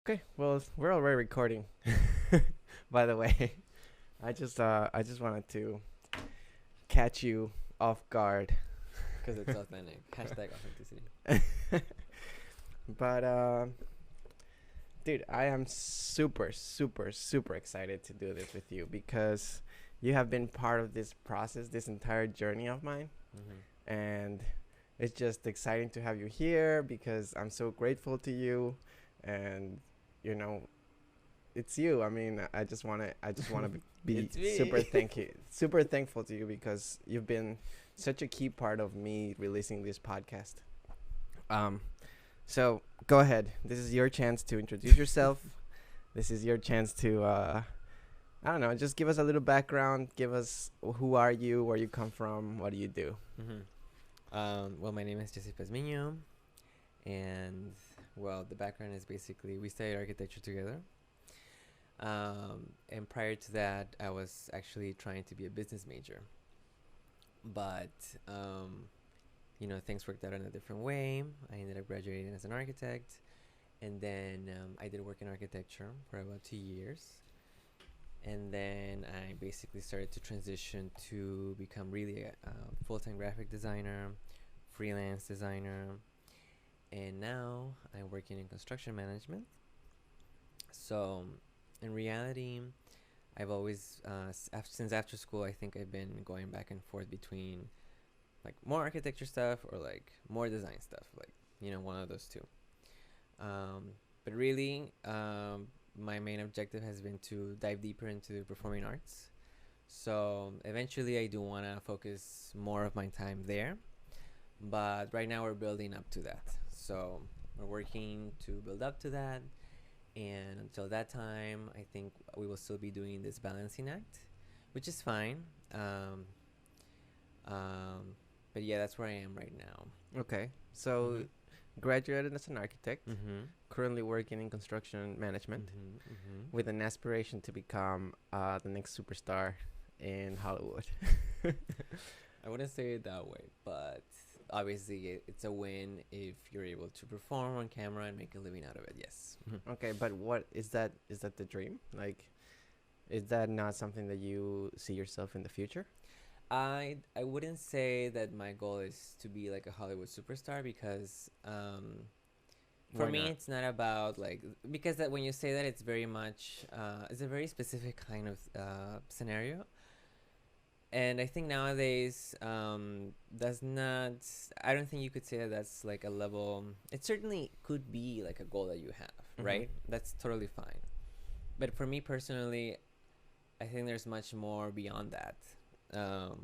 Okay, well, we're already recording. By the way, I just wanted to catch you off guard. Because it's authentic. Hashtag authenticity. But dude, I am super super super excited to do this with you because you have been part of this process, this entire journey of mine, Mm-hmm. and it's just exciting to have you here because I'm so grateful to you, and you know it's you. I mean, I just want to be It's me. super thankful to you because you've been such a key part of me releasing this podcast. Um, so go ahead. This is your chance to introduce yourself. This is your chance to I don't know, just give us a little background. Give us who are you, where you come from, what do you do? Well, my name is Jesse Pazmiño, and well, the background is basically we studied architecture together. And prior to that, I was actually trying to be a business major, but things worked out in a different way. I ended up graduating as an architect, and then I did work in architecture for about 2 years. And then I basically started to transition to become really a full-time graphic designer, freelance designer, and now I'm working in construction management. So, in reality, I've always, since after school, I think I've been going back and forth between like more architecture stuff or like more design stuff, like one of those two. But really, my main objective has been to dive deeper into performing arts. So eventually, I do want to focus more of my time there. But right now, we're building up to that. So we're working to build up to that. And until that time, I think we will still be doing this balancing act, which is fine. Um, um, but yeah, that's where I am right now. Okay. So Mm-hmm. graduated as an architect, Mm-hmm. currently working in construction management Mm-hmm. Mm-hmm. with an aspiration to become the next superstar in Hollywood. I wouldn't say it that way, but obviously it's a win if you're able to perform on camera and make a living out of it. Yes. Okay, but what is that? Is that the dream? Like, is that not something that you see yourself in the future? I wouldn't say that my goal is to be like a Hollywood superstar because for Why me not? it's not about like because that when you say that it's very much it's a very specific kind of scenario. And I think nowadays, that's not. I don't think you could say that that's like a level. It certainly could be like a goal that you have, Mm-hmm. right? That's totally fine. But for me personally, I think there's much more beyond that. Um,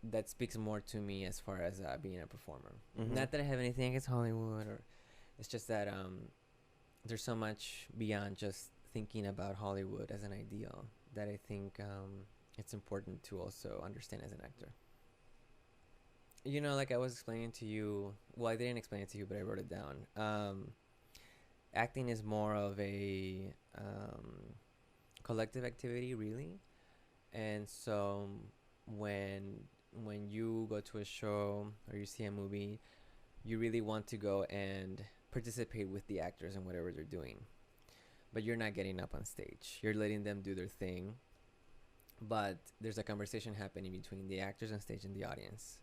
that speaks more to me as far as being a performer. Mm-hmm. Not that I have anything against Hollywood, or it's just that there's so much beyond just thinking about Hollywood as an ideal that I think it's important to also understand as an actor. Like I was explaining to you, well, I didn't explain it to you, but I wrote it down. Acting is more of a collective activity, really. And so when when you go to a show or you see a movie, you really want to go and participate with the actors in whatever they're doing. But you're not getting up on stage. You're letting them do their thing, but there's a conversation happening between the actors on stage and the audience.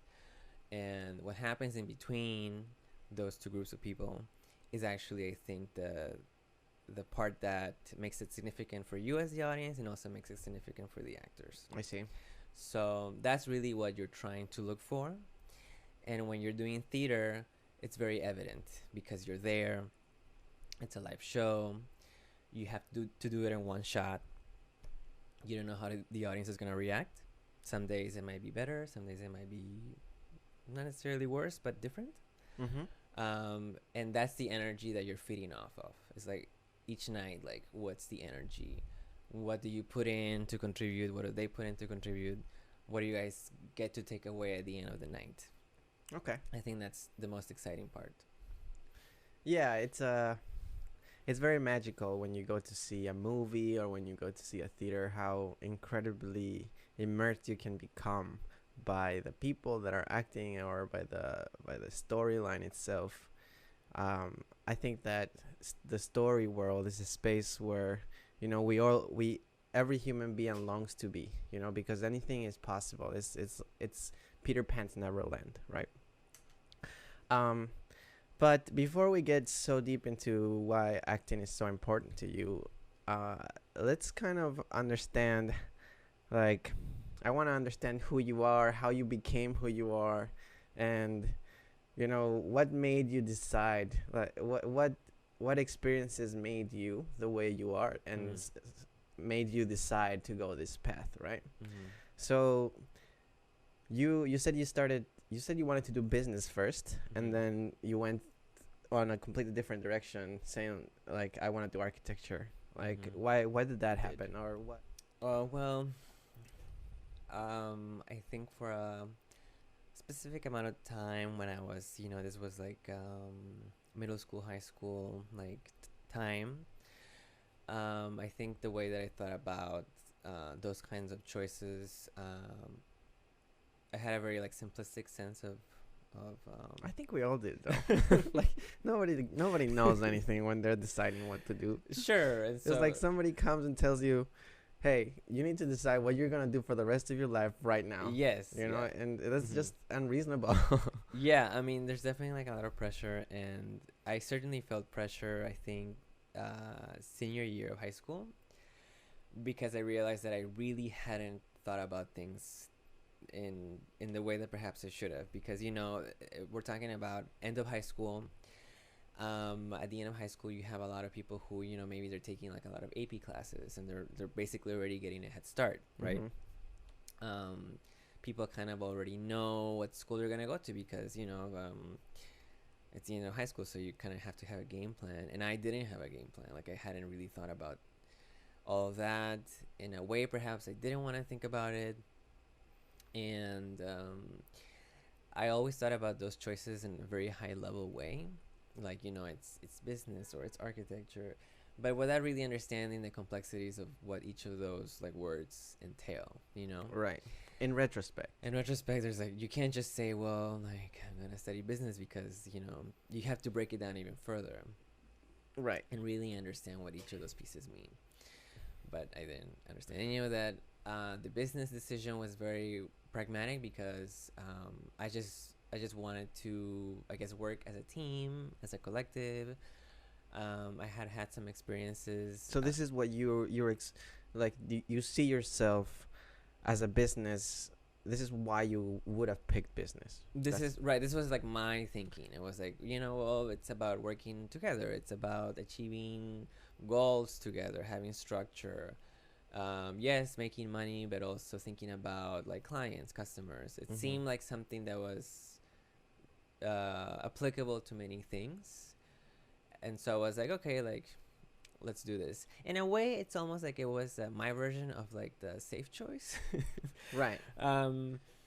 And what happens in between those two groups of people is actually, I think, the part that makes it significant for you as the audience and also makes it significant for the actors. I see. So that's really what you're trying to look for. And when you're doing theater, it's very evident because you're there. It's a live show. You have to do it in one shot. You don't know how the audience is going to react. Some days it might be better. Some days it might be not necessarily worse, but different. Mm-hmm. And that's the energy that you're feeding off of. It's like each night, like, what's the energy? What do you put in to contribute? What do they put in to contribute? What do you guys get to take away at the end of the night? Okay. I think that's the most exciting part. Yeah, it's very magical when you go to see a movie or when you go to see a theater. How incredibly immersed you can become by the people that are acting or by the storyline itself. I think that the story world is a space where, we every human being longs to be, because anything is possible. It's Peter Pan's Neverland, right? Um, but before we get so deep into why acting is so important to you, uh, let's kind of understand, like, I want to understand who you are, how you became who you are, and what made you decide, like, what experiences made you the way you are, and made you decide to go this path, right? So you said you wanted to do business first, and then you went on a completely different direction, saying, like, I want to do architecture. Like, why did that happen, or what? Well, I think for a specific amount of time when I was, this was like middle school, high school, like time. I think the way that I thought about those kinds of choices, I had a very like simplistic sense of. I think we all did, though. Like, nobody knows anything when they're deciding what to do. Sure, and it's like somebody comes and tells you, "Hey, you need to decide what you're gonna do for the rest of your life right now." Yes, and that's just unreasonable. Yeah, I mean, there's definitely like a lot of pressure, and I certainly felt pressure. I think senior year of high school, because I realized that I really hadn't thought about things in the way that perhaps I should have, because we're talking about end of high school. At the end of high school, you have a lot of people who maybe they're taking like a lot of AP classes, and they're basically already getting a head start, right? People kind of already know what school they're gonna go to, because it's the end of high school, so you kind of have to have a game plan, and I didn't have a game plan. Like, I hadn't really thought about all of that. In a way, perhaps I didn't want to think about it. And I always thought about those choices in a very high level way, like it's business or it's architecture, but without really understanding the complexities of what each of those like words entail. Right. In retrospect, there's like, you can't just say, well, like, I'm gonna study business, because you have to break it down even further, right, and really understand what each of those pieces mean. But I didn't understand any of that. The business decision was very pragmatic, because I just wanted to, I guess, work as a team, as a collective. I had some experiences. So this is what like, you see yourself as a business. This is why you would have picked business. This is right. This was like my thinking. It was like, well, it's about working together. It's about achieving goals together, having structure. Yes, making money, but also thinking about like clients, customers. It seemed like something that was applicable to many things, and so I was like, okay, like, let's do this. In a way, it's almost like it was my version of like the safe choice. Right.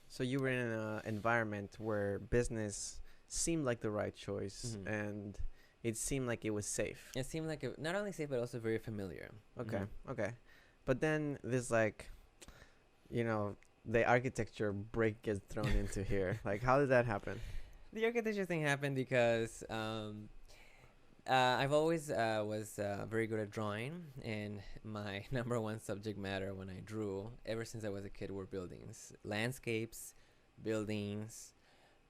So you were in an environment where business seemed like the right choice, and it seemed like it was safe. It seemed like not only safe, but also very familiar. Okay. Okay. But then there's like, the architecture break gets thrown into here. Like, how did that happen? The architecture thing happened because I've always was very good at drawing, and my number one subject matter when I drew, ever since I was a kid, were buildings, landscapes, buildings,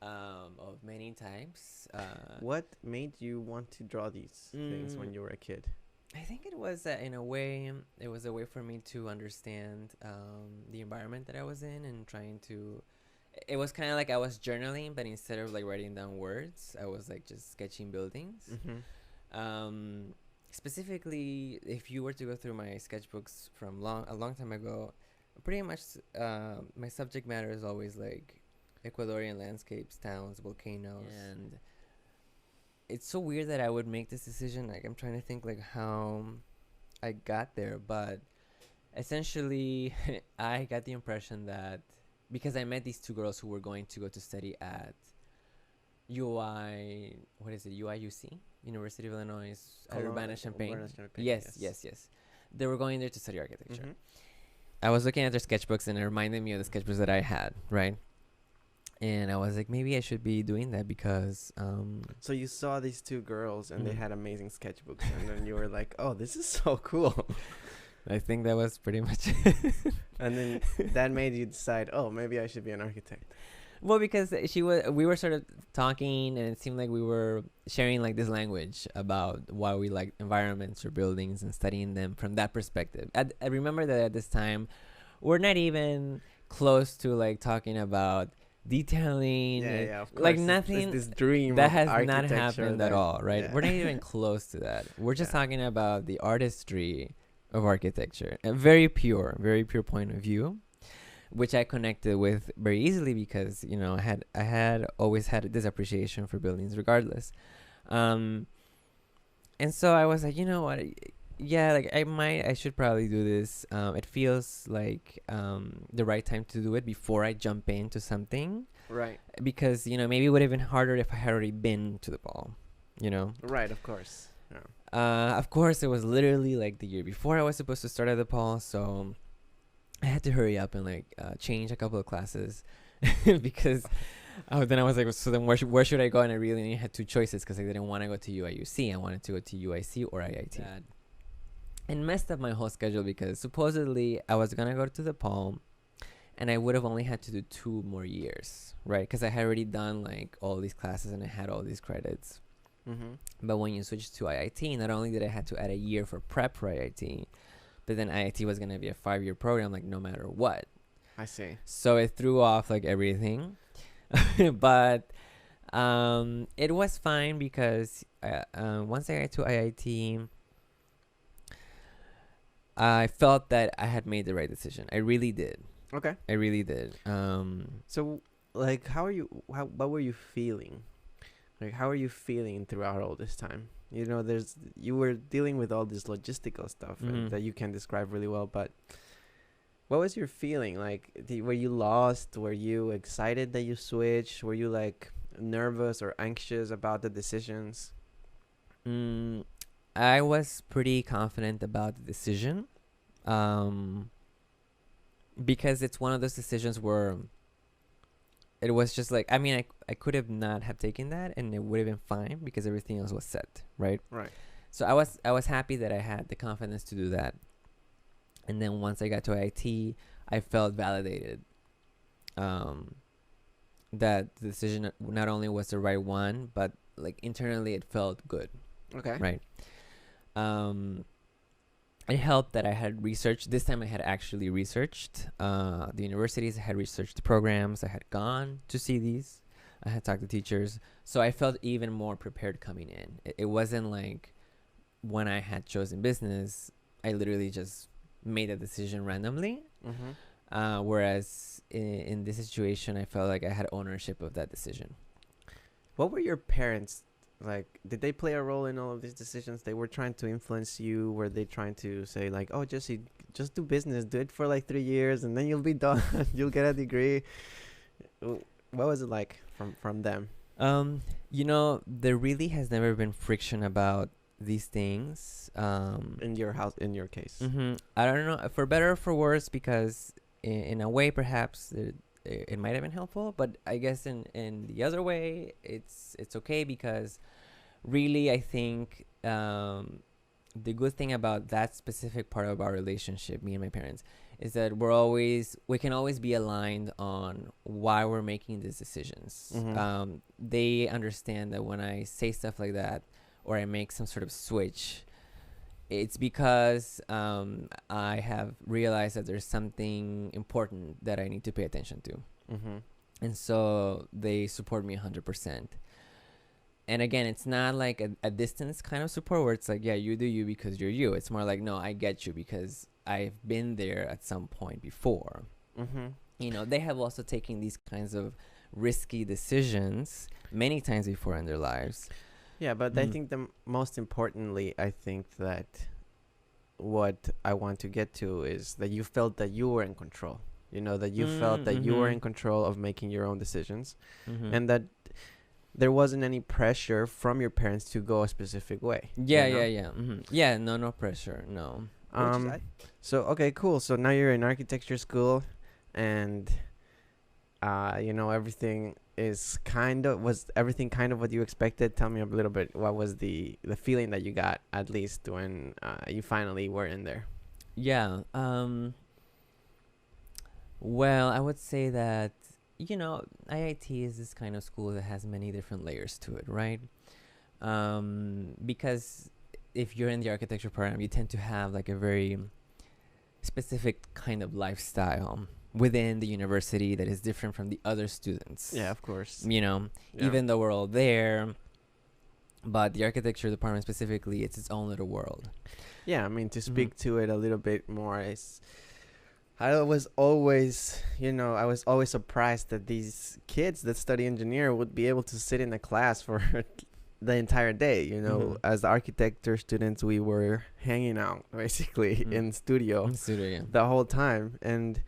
of many types. What made you want to draw these things when you were a kid? I think it was in a way, it was a way for me to understand the environment that I was in, and trying to, it was kind of like I was journaling, but instead of like writing down words, I was like just sketching buildings. Specifically, if you were to go through my sketchbooks from a long time ago, pretty much my subject matter is always like Ecuadorian landscapes, towns, volcanoes. And it's so weird that I would make this decision. Like, I'm trying to think like how I got there, but essentially I got the impression that because I met these two girls who were going to go to study at UIUC, University of Illinois, Urbana-Champaign. Yes. They were going there to study architecture. I was looking at their sketchbooks, and it reminded me of the sketchbooks that I had, right? And I was like, maybe I should be doing that because So you saw these two girls and they Mhm. had amazing sketchbooks, and then you were like, "Oh, this is so cool." I think that was pretty much it. And then that made you decide, "Oh, maybe I should be an architect." Well, because we were sort of talking, and it seemed like we were sharing like this language about why we like environments or buildings and studying them from that perspective. I remember that at this time, we're not even close to like talking about detailing, Yeah, and, yeah, of course. like It's nothing this dream that of has not architecture happened at that- all, right? yeah. We're not even close to that. We're just Yeah. talking about the artistry of architecture, a very pure point of view, which I connected with very easily because I had always had this appreciation for buildings, regardless. And so I was like, you know what? Yeah, like I should probably do this. It feels like the right time to do it before I jump into something, Right. because maybe it would have been harder if I had already been to the ball. Right, of course. Yeah. Of course, it was literally like the year before I was supposed to start at the Paul, so I had to hurry up and like change a couple of classes because then I was like, so then where should I go? And I really only had two choices because I didn't want to go to UIUC. I wanted to go to UIC or IIT. And messed up my whole schedule because supposedly I was gonna go to the Palm, and I would have only had to do 2 more years, right? Because I had already done like all these classes and I had all these credits. Mm-hmm. But when you switch to IIT, not only did I have to add a year for prep for IIT, but then IIT was going to be a 5-year program, like no matter what. I see. So it threw off like everything. But it was fine because once I got to IIT, I felt that I had made the right decision. I really did. Okay. I really did. So, like, what were you feeling? Like, how are you feeling throughout all this time? You were dealing with all this logistical stuff Mhm. that you can describe really well, but what was your feeling? Like, were you lost? Were you excited that you switched? Were you like nervous or anxious about the decisions? I was pretty confident about the decision, because it's one of those decisions where it was just like, I mean, I could have not have taken that and it would have been fine because everything else was set, right? Right. So I was happy that I had the confidence to do that. And then once I got to IIT, I felt validated, that the decision not only was the right one, but like internally it felt good, Okay. right? It helped that I had researched. This time I had actually researched the universities. I had researched the programs. I had gone to see these. I had talked to teachers. So I felt even more prepared coming in. It wasn't like when I had chosen business, I literally just made a decision randomly. Mm-hmm. Whereas in this situation, I felt like I had ownership of that decision. What were your parents like? Did they play a role in all of these decisions? They were trying to influence you. Were they trying to say like, "Oh, Jesse, just do business. Do it for like 3 years, and then you'll be done. You'll get a degree." What was it like from them? There really has never been friction about these things. In your house, in your case. I don't know, for better or for worse, because in a way, perhaps it might have been helpful, but I guess in the other way, it's okay, because really, I think the good thing about that specific part of our relationship, me and my parents, is that we can always be aligned on why we're making these decisions. Mhm. They understand that when I say stuff like that, or I make some sort of switch, it's because I have realized that there's something important that I need to pay attention to. Mm-hmm. And so they support me 100%. And again, it's not like a distance kind of support where it's like, yeah, you do you because you're you. It's more like, no, I get you because I've been there at some point before. Mm-hmm. They have also taken these kinds of risky decisions many times before in their lives. Yeah, but I think most importantly, I think that what I want to get to is that you felt that you were in control. That you felt that you were in control of making your own decisions, and that there wasn't any pressure from your parents to go a specific way. Yeah, no pressure, no. So okay, cool. So now you're in architecture school, and You know, everything is kind of was everything kind of what you expected? Tell me a little bit. What was the feeling that you got at least when you finally were in there? Yeah. Well, I would say that, IIT is this kind of school that has many different layers to it, right? Because if you're in the architecture program, you tend to have like a very specific kind of lifestyle within the university that is different from the other students. Yeah, of course. Yeah. Even though we're all there, but the architecture department specifically, it's its own little world. Yeah, I mean, to speak to it a little bit more, is I was always, I was always surprised that these kids that study engineer would be able to sit in a class for the entire day. As architecture students, we were hanging out basically in studio the whole time, and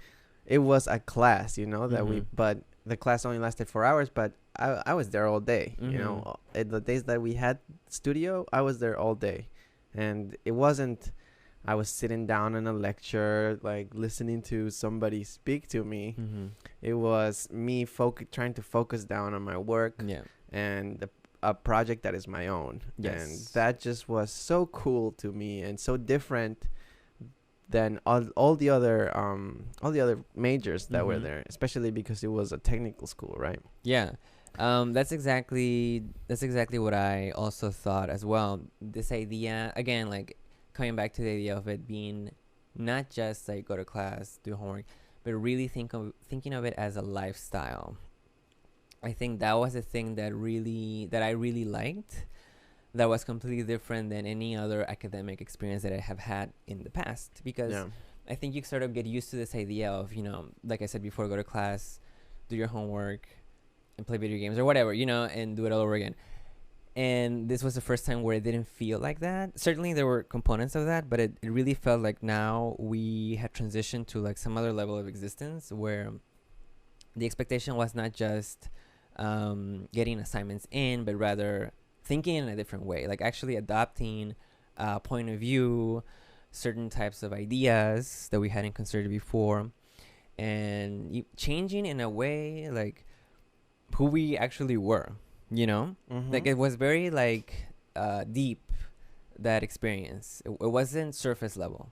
it was a class, that but the class only lasted 4 hours, but I was there all day. The days that we had studio, I was there all day, and it wasn't I was sitting down in a lecture, like listening to somebody speak to me. It was me trying to focus down on my work and a project that is my own. And that just was so cool to me and so different than all the other majors that were there, especially because it was a technical school, right? Yeah. That's exactly what I also thought as well. This idea, again, like coming back to the idea of it being not just like go to class, do homework, but really thinking of it as a lifestyle. I think that was a thing that I really liked. That was completely different than any other academic experience that I have had in the past, because I think you sort of get used to this idea of, like I said before, go to class, do your homework, and play video games or whatever, and do it all over again. And this was the first time where it didn't feel like that. Certainly there were components of that, but it really felt like now we had transitioned to like some other level of existence where the expectation was not just getting assignments in, but rather thinking in a different way, like actually adopting a point of view, certain types of ideas that we hadn't considered before, and changing in a way like who we actually were. Like it was very like deep, that experience. It wasn't surface level,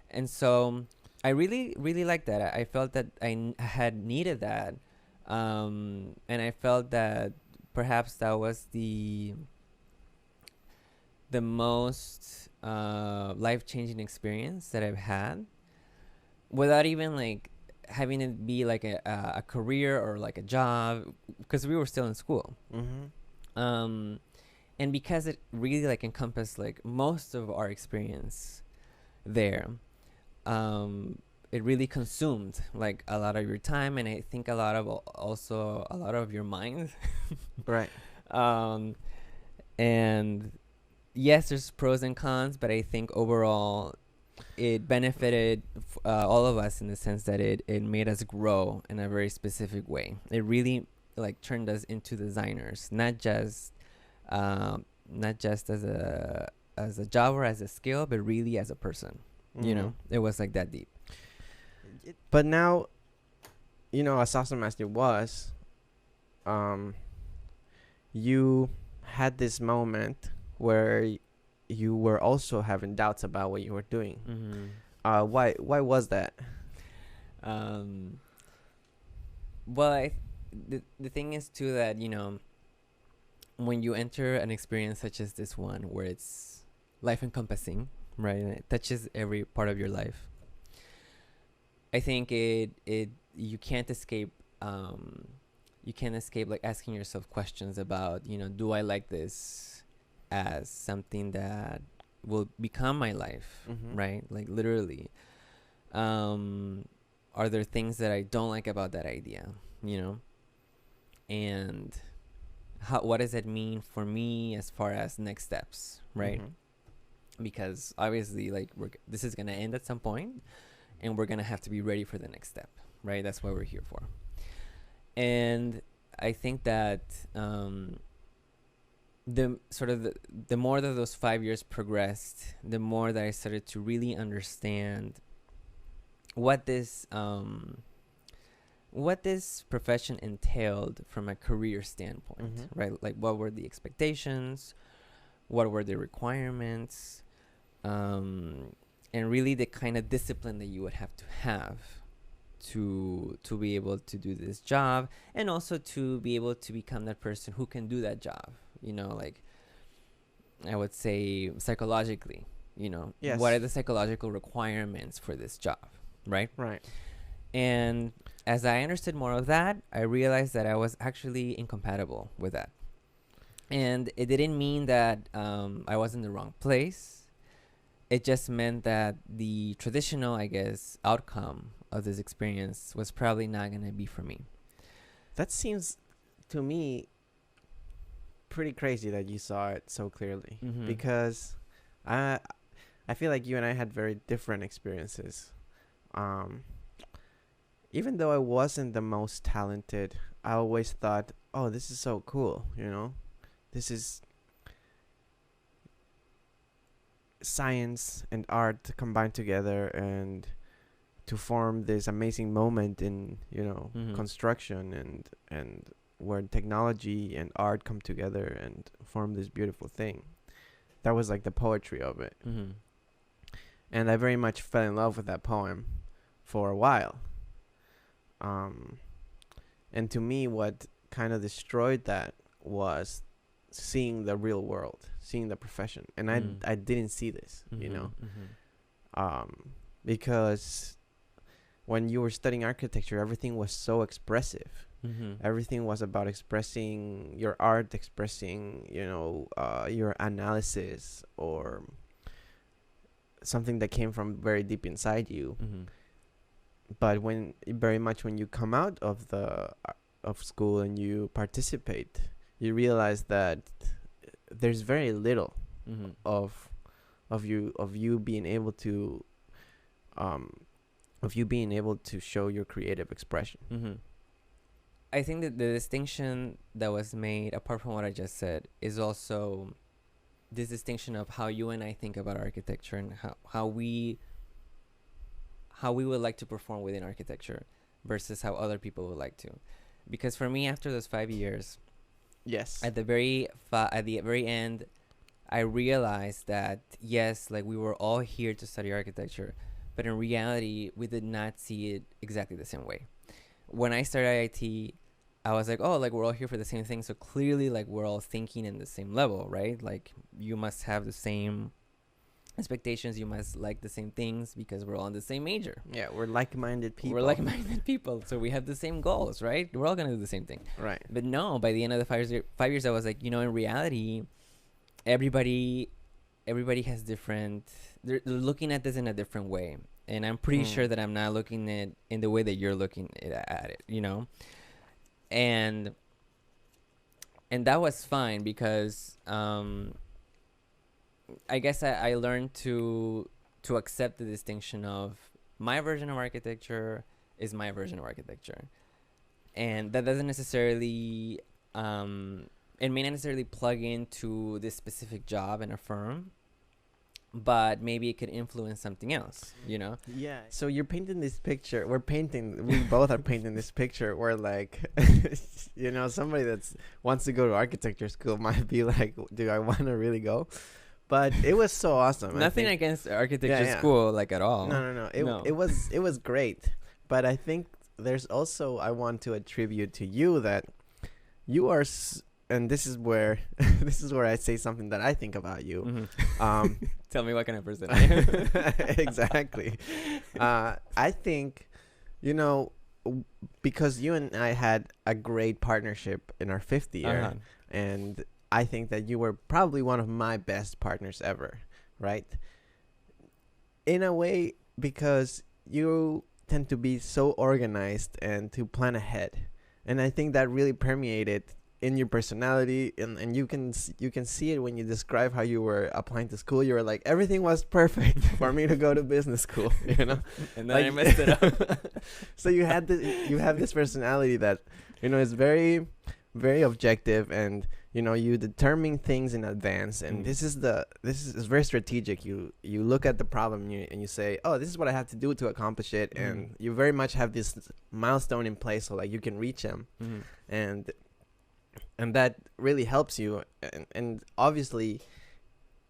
and so I really liked that. I felt that I had needed that, and I felt that perhaps that was the most life-changing experience that I've had, without even like having it be like a career or like a job, because we were still in school. And because it really like encompassed like most of our experience there, it really consumed like a lot of your time, and I think also a lot of your mind. Right. And yes, there's pros and cons, but I think overall it benefited all of us in the sense that it made us grow in a very specific way. It really like turned us into designers, not just as a job or as a skill, but really as a person. It was like that deep. But now, as awesome as it was, you had this moment where you were also having doubts about what you were doing. Why was that? Well, the thing is too that when you enter an experience such as this one, where it's life encompassing, right, and it touches every part of your life, I think you can't escape like asking yourself questions about, do I like this as something that will become my life, right? Like literally, are there things that I don't like about that idea, and what does it mean for me as far as next steps, right? Because obviously like this is gonna end at some point, and we're gonna have to be ready for the next step, right? That's what we're here for. And I think that the more that those 5 years progressed, the more that I started to really understand what this what this profession entailed from a career standpoint, Mhm. right? Like, what were the expectations? What were the requirements? And really the kind of discipline that you would have to be able to do this job, and also to be able to become that person who can do that job. You know, like, I would say psychologically, you know, Yes. what are the psychological requirements for this job, right? Right. And as I understood more of that, I realized that I was actually incompatible with that. And it didn't mean that I was in the wrong place. It just meant that the traditional, I guess, outcome of this experience was probably not going to be for me. That seems to me pretty crazy that you saw it so clearly, Mhm. because I feel like you and I had very different experiences. Even though I wasn't the most talented, I always thought, oh, this is so cool, you know? This is science and art combined together and to form this amazing moment in, you know, Mhm. construction and where technology and art come together and form this beautiful thing. That was like the poetry of it. Mhm. And I very much fell in love with that poem for a while. And to me, what kind of destroyed that was seeing the real world, seeing the profession. And Mm. I didn't see this, you Mhm. know, Mhm. because when you were studying architecture, everything was so expressive. Mhm. Everything was about expressing your art, expressing, you know, your analysis or something that came from very deep inside you. Mhm. But very much when you come out of of school and you participate, you realize that there's very little Mhm. of you being able to show your creative expression. Mhm. I think that the distinction that was made, apart from what I just said, is also this distinction of how you and I think about architecture and how we would like to perform within architecture versus how other people would like to. Because for me, after those 5 years, Yes. at the very end, I realized that yes, like, we were all here to study architecture, but in reality, we did not see it exactly the same way. When I started IIT, I was like, oh, like, we're all here for the same thing, so clearly, like, we're all thinking in the same level, right? Like, you must have the same expectations, you must like the same things because we're all in the same major. Yeah, we're like-minded people. We're like-minded people, so we have the same goals, right? We're all gonna do the same thing. Right. But no, by the end of the 5 years, I was like, you know, in reality, everybody has different. They're looking at this in a different way, and I'm pretty sure that I'm not looking at it in the way that you're looking at it, you know. And that was fine because I guess I learned to accept the distinction of my version of architecture is my version of architecture, and that doesn't necessarily it may not necessarily plug into this specific job in a firm, but maybe it could influence something else, you know. Yeah. So you're painting this picture. We both are painting this picture where, like, you know, somebody that's wants to go to architecture school might be like, do I want to really go? But it was so awesome. Nothing against architecture school, like, at all. No. No. It was great. But I think there's also, I want to attribute to you that you are, and this is where I say something that I think about you. Mhm. Tell me what kind of person I am. Exactly. I think, you know, because you and I had a great partnership in our fifth year, and I think that you were probably one of my best partners ever, right? In a way, because you tend to be so organized and to plan ahead. And I think that really permeated in your personality, and you can see it when you describe how you were applying to school. You were like, everything was perfect for me to go to business school, you know. And then I messed it up. So you have this personality that, you know, is very, very objective, and you determine things in advance, and this is very strategic. You look at the problem, and you say, oh, this is what I have to do to accomplish it, and you very much have this milestone in place so like you can reach them, and that really helps you. And obviously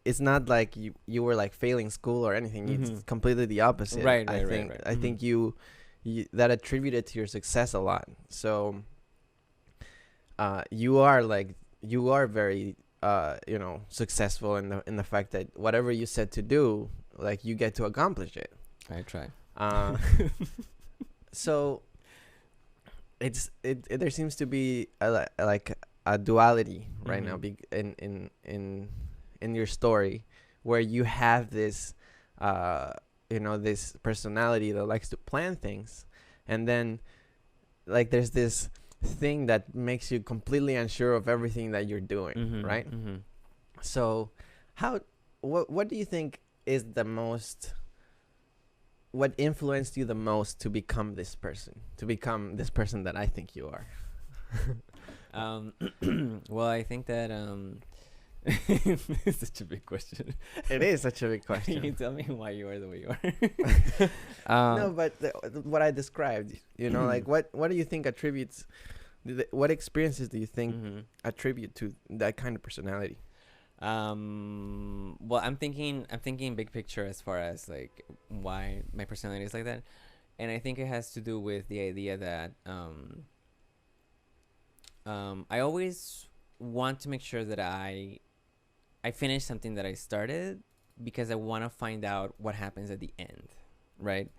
it's not like you were like failing school or anything. It's completely the opposite. I think you that attributed to your success a lot. So you are very successful in the fact that whatever you set to do, like, you get to accomplish it. I try. So there seems to be a duality right now in your story, where you have this this personality that likes to plan things, and then like there's this thing that makes you completely unsure of everything that you're doing, right? So what do you think is what influenced you the most to become this person that I think you are? Well, I think that it's such a big question. It is such a big question. Can you tell me why you are the way you are? No, but what I described, like what do you think attributes, what experiences do you think attribute to that kind of personality? Well, I'm thinking big picture as far as like why my personality is like that, and I think it has to do with the idea that I always want to make sure that I finish something that I started, because I want to find out what happens at the end, right?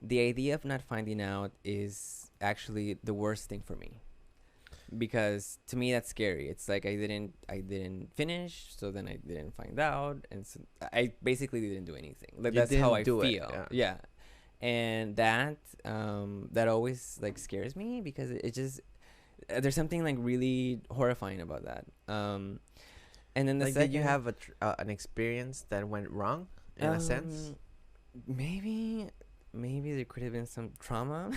The idea of not finding out is actually the worst thing for me, because to me that's scary. It's like I didn't finish, so then I didn't find out, and so I basically didn't do anything. Like that's how I feel. Yeah. And that always like scares me, because it just there's something like really horrifying about that. And then the second, did you have an experience that went wrong in a sense? Maybe there could have been some trauma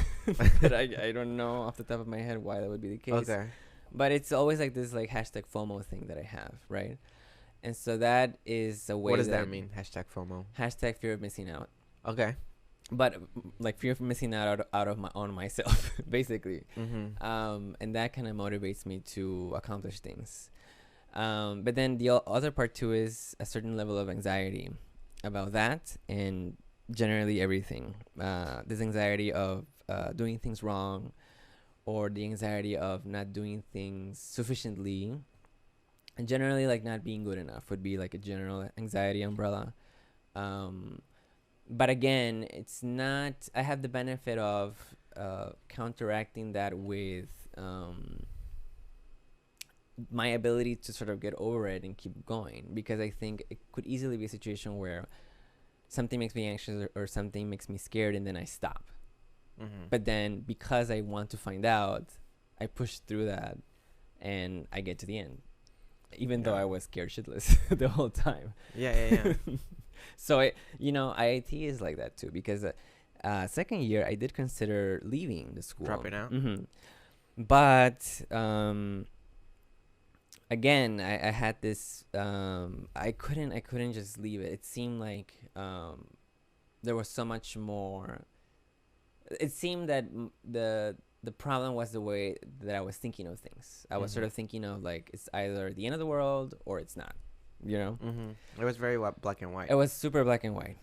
that I don't know off the top of my head why that would be the case. Okay. But it's always like this like hashtag FOMO thing that I have, right? And so that is a way. What does that mean? Hashtag FOMO. Hashtag fear of missing out. Okay. But like fear of missing out on myself, basically. And that kind of motivates me to accomplish things. But then the other part too is a certain level of anxiety about that, and generally everything. This anxiety of doing things wrong, or the anxiety of not doing things sufficiently, and generally like not being good enough would be like a general anxiety umbrella. But again, it's not, I have the benefit of counteracting that with my ability to sort of get over it and keep going, because I think it could easily be a situation where something makes me anxious or something makes me scared, and then I stop. But then because I want to find out, I push through that and I get to the end, even though I was scared shitless the whole time. Yeah. So IIT is like that too, because second year I did consider leaving the school, dropping out. But again, I had this I couldn't just leave it. It seemed like there was so much more. It seemed that the problem was the way that I was thinking of things. I was sort of thinking of like it's either the end of the world or it's not. It was very black and white. It was super black and white.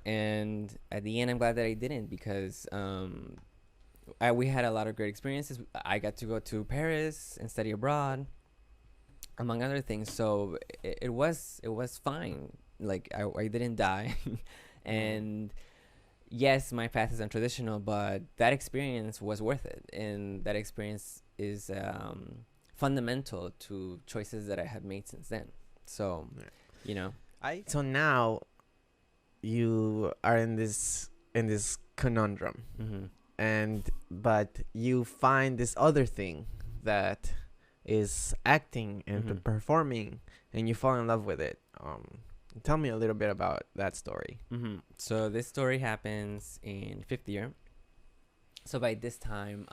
And at the end, I'm glad that I didn't, because we had a lot of great experiences. I got to go to Paris and study abroad, among other things. So it was fine. Like I didn't die. And yes, my path is untraditional, but that experience was worth it. And that experience is fundamental to choices that I have made since then. So, So now you are in this conundrum, but you find this other thing that is acting and performing, and you fall in love with it. Tell me a little bit about that story. So this story happens in 5th year. So by this time,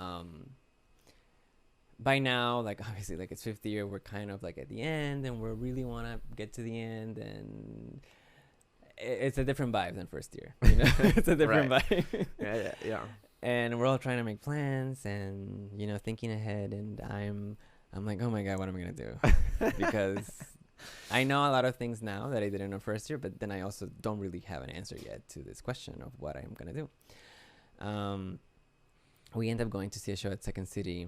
by now, like obviously, like it's 50th year, we're kind of like at the end, and we really want to get to the end, and it's a different vibe than first year. You know, it's a different vibe. Yeah. And we're all trying to make plans, and thinking ahead. And I'm like, oh my god, what am I gonna do? Because I know a lot of things now that I didn't know first year, but then I also don't really have an answer yet to this question of what I'm gonna do. We end up going to see a show at Second City.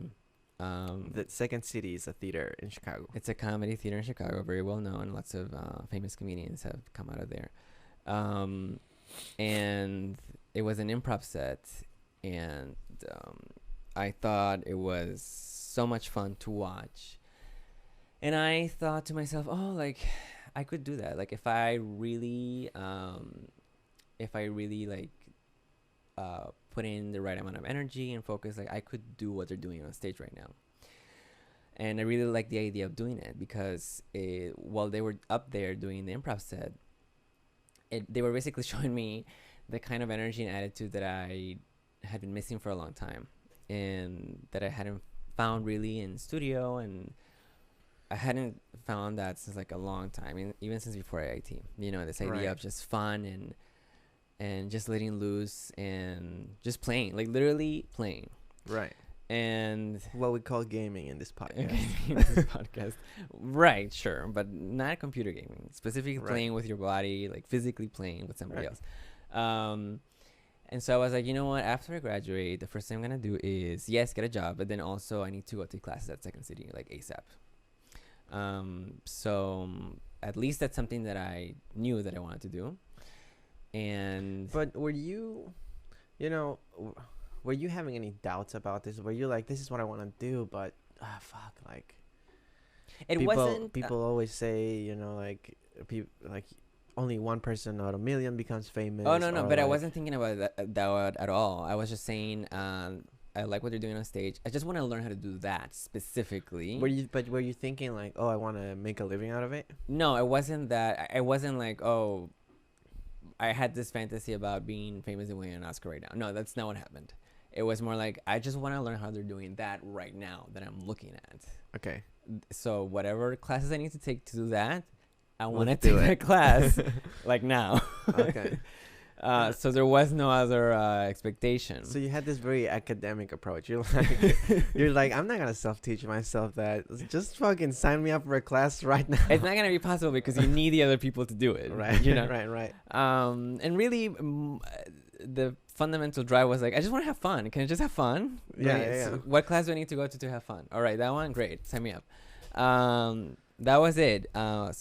The Second City is a theater in Chicago. It's a comedy theater in Chicago, very well known. Lots of famous comedians have come out of there. And it was an improv set, and I thought it was so much fun to watch. And I thought to myself, oh, like I could do that. Like if I really like put in the right amount of energy and focus, like I could do what they're doing on stage right now. And I really like the idea of doing it because while they were up there doing the improv set, they were basically showing me the kind of energy and attitude that I had been missing for a long time, and that I hadn't found really in studio, and I hadn't found that since like a long time, even since before IIT. This idea of just fun and just letting loose and just playing, like literally playing. Right. And what we call gaming in this podcast. Right, sure, but not computer gaming, specifically playing with your body, like physically playing with somebody else. And so I was like, you know what, after I graduate, the first thing I'm gonna do is get a job, but then also I need to go take classes at Second City like ASAP. So at least that's something that I knew that I wanted to do. But were you having any doubts about this? Were you like, this is what I want to do, but fuck, like people always say, like people like only one person out of a million becomes famous. Oh no, but like, I wasn't thinking about that at all. I was just saying, I like what they're doing on stage. I just want to learn how to do that specifically. Were you thinking like, oh, I want to make a living out of it? No, it wasn't that. I wasn't like, oh, I had this fantasy about being famous and winning an Oscar right now. No, that's not what happened. It was more like, I just want to learn how they're doing that right now that I'm looking at. Okay. So whatever classes I need to take to do that, I want to take that class like now. Okay. So there was no other expectation. So you had this very academic approach. You're like, I'm not gonna self-teach myself that. Just fucking sign me up for a class right now. It's not gonna be possible because you need the other people to do it. Right. Right. And really, the fundamental drive was like, I just want to have fun. Can I just have fun? Yeah. So what class do I need to go to have fun? All right, that one, great. Sign me up. That was it. But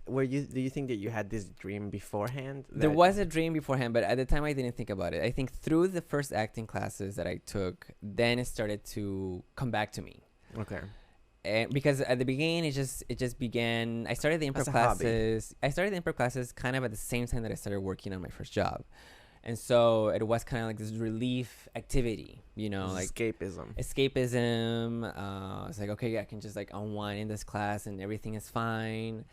do you think that you had this dream beforehand? There was a dream beforehand, but at the time I didn't think about it. I think through the first acting classes that I took, then it started to come back to me. Okay. And because at the beginning it just began. I started the improv classes. I started the improv classes kind of at the same time that I started working on my first job. And so it was kind of like this relief activity, like escapism. It's like, okay, I can just like unwind in this class and everything is fine.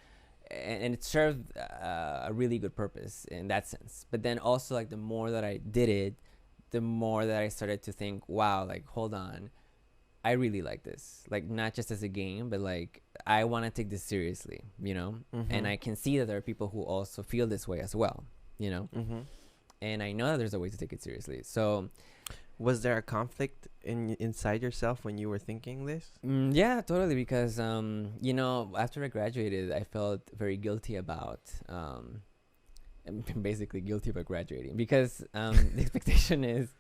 And it served a really good purpose in that sense. But then also like the more that I did it, the more that I started to think, wow, like, hold on. I really like this. Like, not just as a game, but like, I want to take this seriously, Mm-hmm. And I can see that there are people who also feel this way as well, Mm-hmm. And I know that there's a way to take it seriously. So, was there a conflict inside yourself when you were thinking this? Yeah, totally. Because, after I graduated, I felt very guilty about, basically guilty about graduating. Because the expectation is,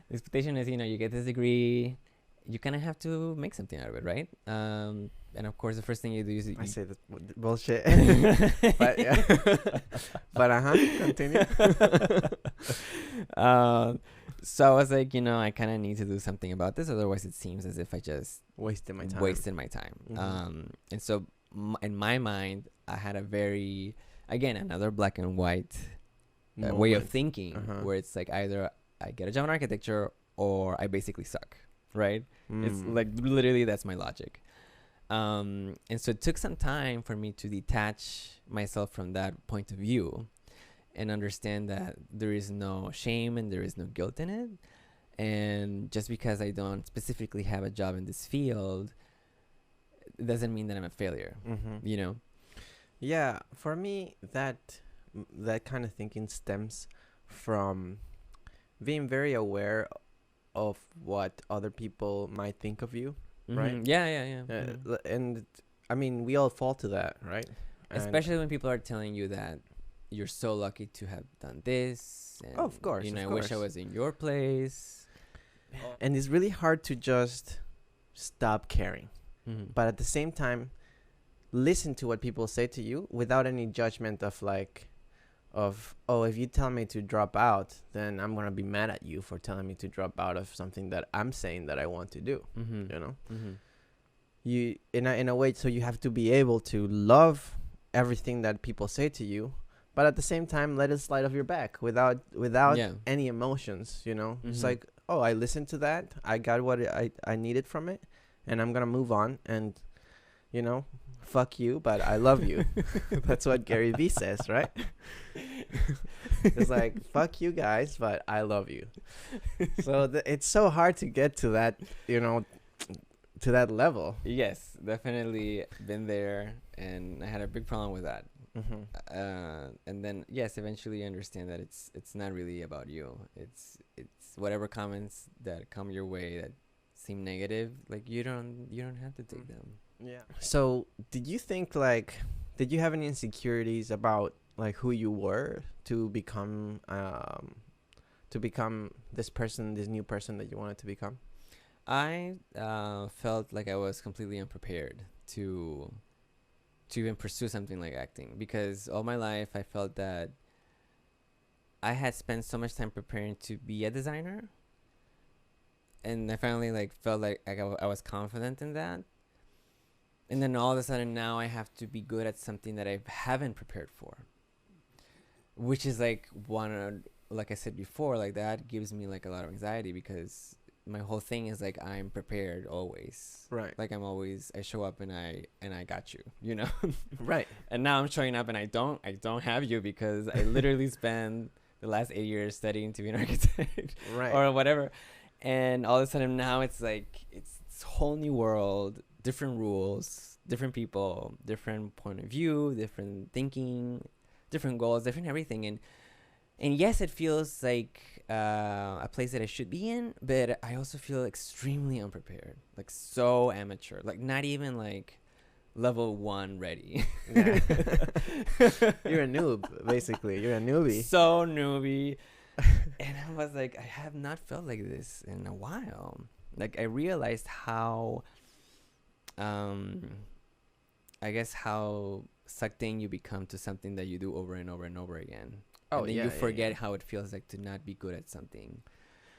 you get this degree, you kind of have to make something out of it, right? And of course, the first thing you do is... I say that bullshit. But yeah. But continue. So I was like, I kind of need to do something about this. Otherwise, it seems as if I just... wasted my time. Mm-hmm. And so in my mind, I had a very... Again, another black and white way of thinking. Where it's like either I get a job in architecture or I basically suck. Right? It's like literally that's my logic. And so it took some time for me to detach myself from that point of view and understand that there is no shame and there is no guilt in it. And just because I don't specifically have a job in this field, it doesn't mean that I'm a failure, you know? Yeah, for me, that kind of thinking stems from being very aware of what other people might think of you, right? Yeah. And I mean, we all fall to that, right? Especially when people are telling you that you're so lucky to have done this. And, oh, of course. You know, of I course. wish I was in your place. And it's really hard to just stop caring. But at the same time, listen to what people say to you without any judgment of oh, if you tell me to drop out, then I'm gonna be mad at you for telling me to drop out of something that I'm saying that I want to do. You know, you in a way, so you have to be able to love everything that people say to you, but at the same time, let it slide off your back without any emotions. You know, it's like, oh, I listened to that, I got what I needed from it, and I'm gonna move on, and you know, fuck you, but I love you. That's what Gary Vee says, right? It's like, fuck you guys, but I love you. So it's so hard to get to that, you know, to that level. Yes, definitely been there, and I had a big problem with that. And then yes, eventually you understand that it's not really about you. It's whatever comments that come your way that seem negative, like you don't have to take them. Yeah. So did you think, like, did you have any insecurities about like who you were to become this new person that you wanted to become? I felt like I was completely unprepared to even pursue something like acting, because all my life I felt that I had spent so much time preparing to be a designer, and I finally like felt like I was confident in that. And then all of a sudden now I have to be good at something that I haven't prepared for, which is like like I said before, like that gives me like a lot of anxiety, because my whole thing is like I'm prepared always. Right. Like I show up and I got you, you know? Right. And now I'm showing up and I don't have you, because I literally spent the last 8 years studying to be an architect. Right. Or whatever. And all of a sudden now it's like it's this whole new world, different rules, different people, different point of view, different thinking, different goals, different everything. And yes, it feels like a place that I should be in, but I also feel extremely unprepared, like so amateur, like not even like level 1 ready. Yeah. You're a noob, basically. You're a newbie. So newbie. And I was like, I have not felt like this in a while. Like I realized how, I guess how sucked in you become to something that you do over and over and over again. Oh, and then yeah, you forget how it feels like to not be good at something.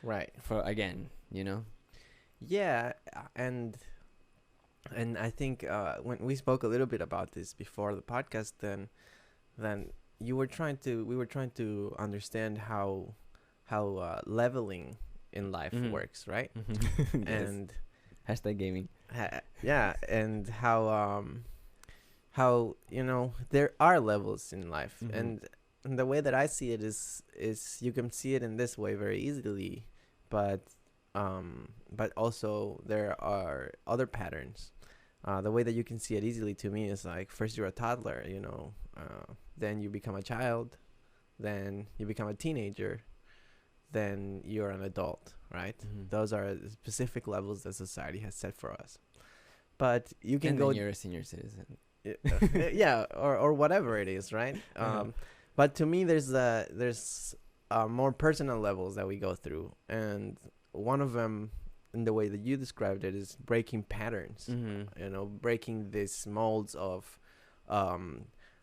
Right. For again, you know? Yeah, and I think when we spoke a little bit about this before the podcast, then we were trying to understand how leveling in life works, right? Yes. And hashtag gaming. Yeah, and how you know there are levels in life, and the way that I see it is you can see it in this way very easily, but also there are other patterns. The way that you can see it easily to me is like, first you're a toddler, you know, then you become a child, then you become a teenager, then you're an adult, right? Those are specific levels that society has set for us. But you can go. Then you're a senior citizen. Yeah, or whatever it is, right? But to me, there's more personal levels that we go through, and one of them, in the way that you described it, is breaking patterns. You know, breaking these molds of, oh,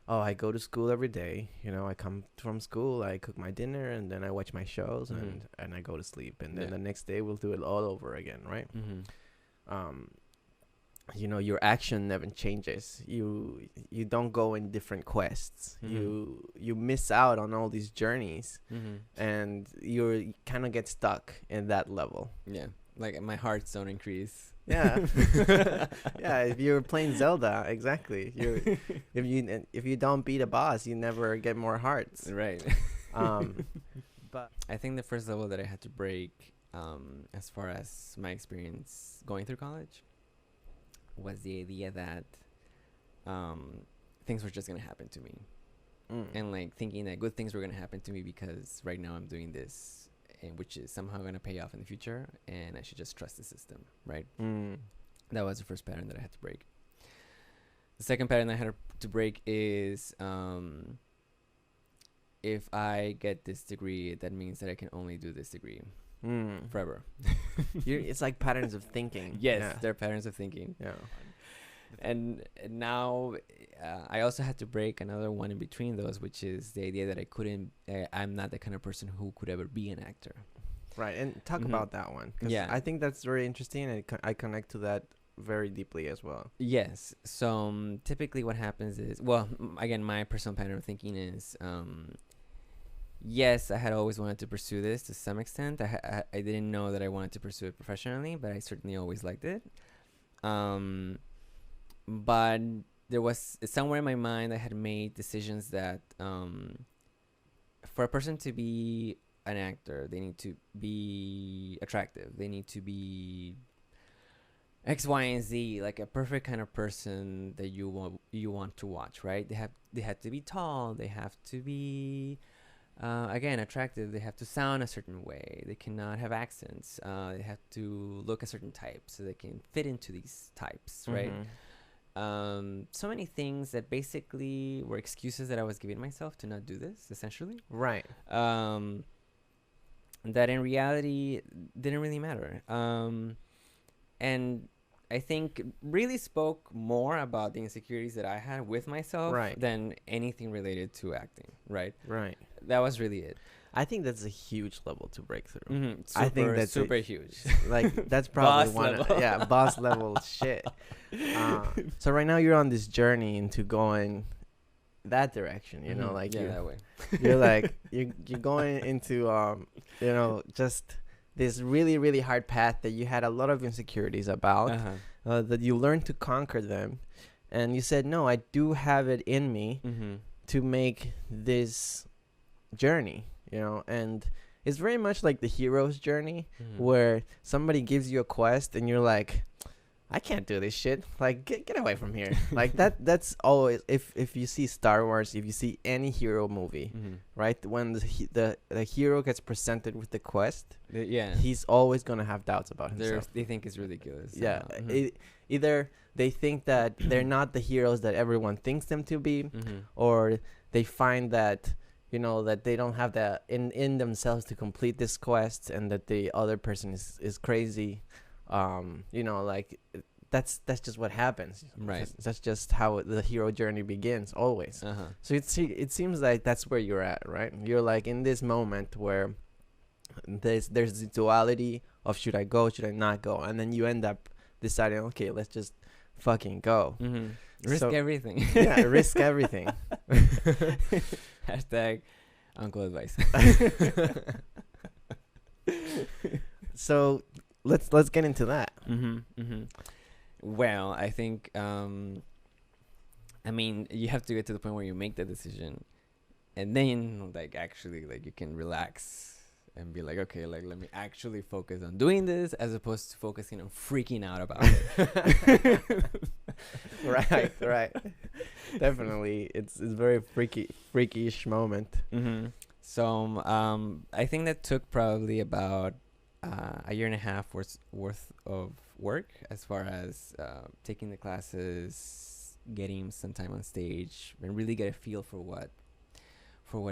I go to school every day. You know, I come from school, I cook my dinner, and then I watch my shows, and I go to sleep, and then the next day we'll do it all over again, right? You know, your action never changes. You don't go in different quests. You miss out on all these journeys, and you kind of get stuck in that level. Yeah, like my hearts don't increase. Yeah. Yeah, if you're playing Zelda, exactly. If you don't beat a boss, you never get more hearts. Right. But I think the first level that I had to break as far as my experience going through college, was the idea that things were just gonna happen to me, and like thinking that good things were gonna happen to me because right now I'm doing this, and which is somehow gonna pay off in the future, and I should just trust the system, right? That was the first pattern that I had to break. The second pattern I had to break is if I get this degree, that means that I can only do this degree forever. It's like patterns of thinking. Yes, Yeah. they're patterns of thinking. Yeah. And now I also had to break another one in between those, which is the idea that I'm not the kind of person who could ever be an actor. Right. And talk about that one. 'Cause Yeah. I think that's very interesting, and I connect to that very deeply as well. Yes. So typically what happens is, well, again, my personal pattern of thinking is, yes, I had always wanted to pursue this to some extent. I didn't know that I wanted to pursue it professionally, but I certainly always liked it. But there was somewhere in my mind I had made decisions that for a person to be an actor, they need to be attractive. They need to be X, Y, and Z, like a perfect kind of person that you want to watch, right? They have to be tall. They have to be again attractive. They have to sound a certain way. They cannot have accents. They have to look a certain type so they can fit into these types, right? So many things that basically were excuses that I was giving myself to not do this, essentially. Right. That in reality didn't really matter. And I think really spoke more about the insecurities that I had with myself than anything related to acting, right? Right. That was really it. I think that's a huge level to break through. I think that's super huge. Like that's probably Boss boss level shit. So right now you're on this journey into going that direction, you know, like that way. You're like you're going into just this really, really hard path that you had a lot of insecurities about, that you learned to conquer them, and you said, no, I do have it in me to make this journey, you know. And it's very much like the hero's journey, where somebody gives you a quest and you're like, I can't do this shit. Like, get away from here. Like that's always, if you see Star Wars, if you see any hero movie, right? When the hero gets presented with the quest, he's always gonna have doubts about himself. They think it's ridiculous. Yeah. Either they think that they're not the heroes that everyone thinks them to be, or they find that, you know, that they don't have that in themselves to complete this quest, and that the other person is crazy. You know, like that's just what happens, right? That's just how the hero journey begins always. So it seems like that's where you're at, right? You're like in this moment where there's the duality of should I go, should I not go, and then you end up deciding, okay, let's just fucking go. Risk everything. Yeah, risk everything. Hashtag uncle advice. So let's get into that. Well, I think I mean, you have to get to the point where you make the decision, and then like actually like you can relax and be like, okay, like let me actually focus on doing this as opposed to focusing on freaking out about it. right. Definitely, it's very freakish moment. So I think that took probably about a year and a half worth of work, as far as taking the classes, getting some time on stage, and really get a feel for what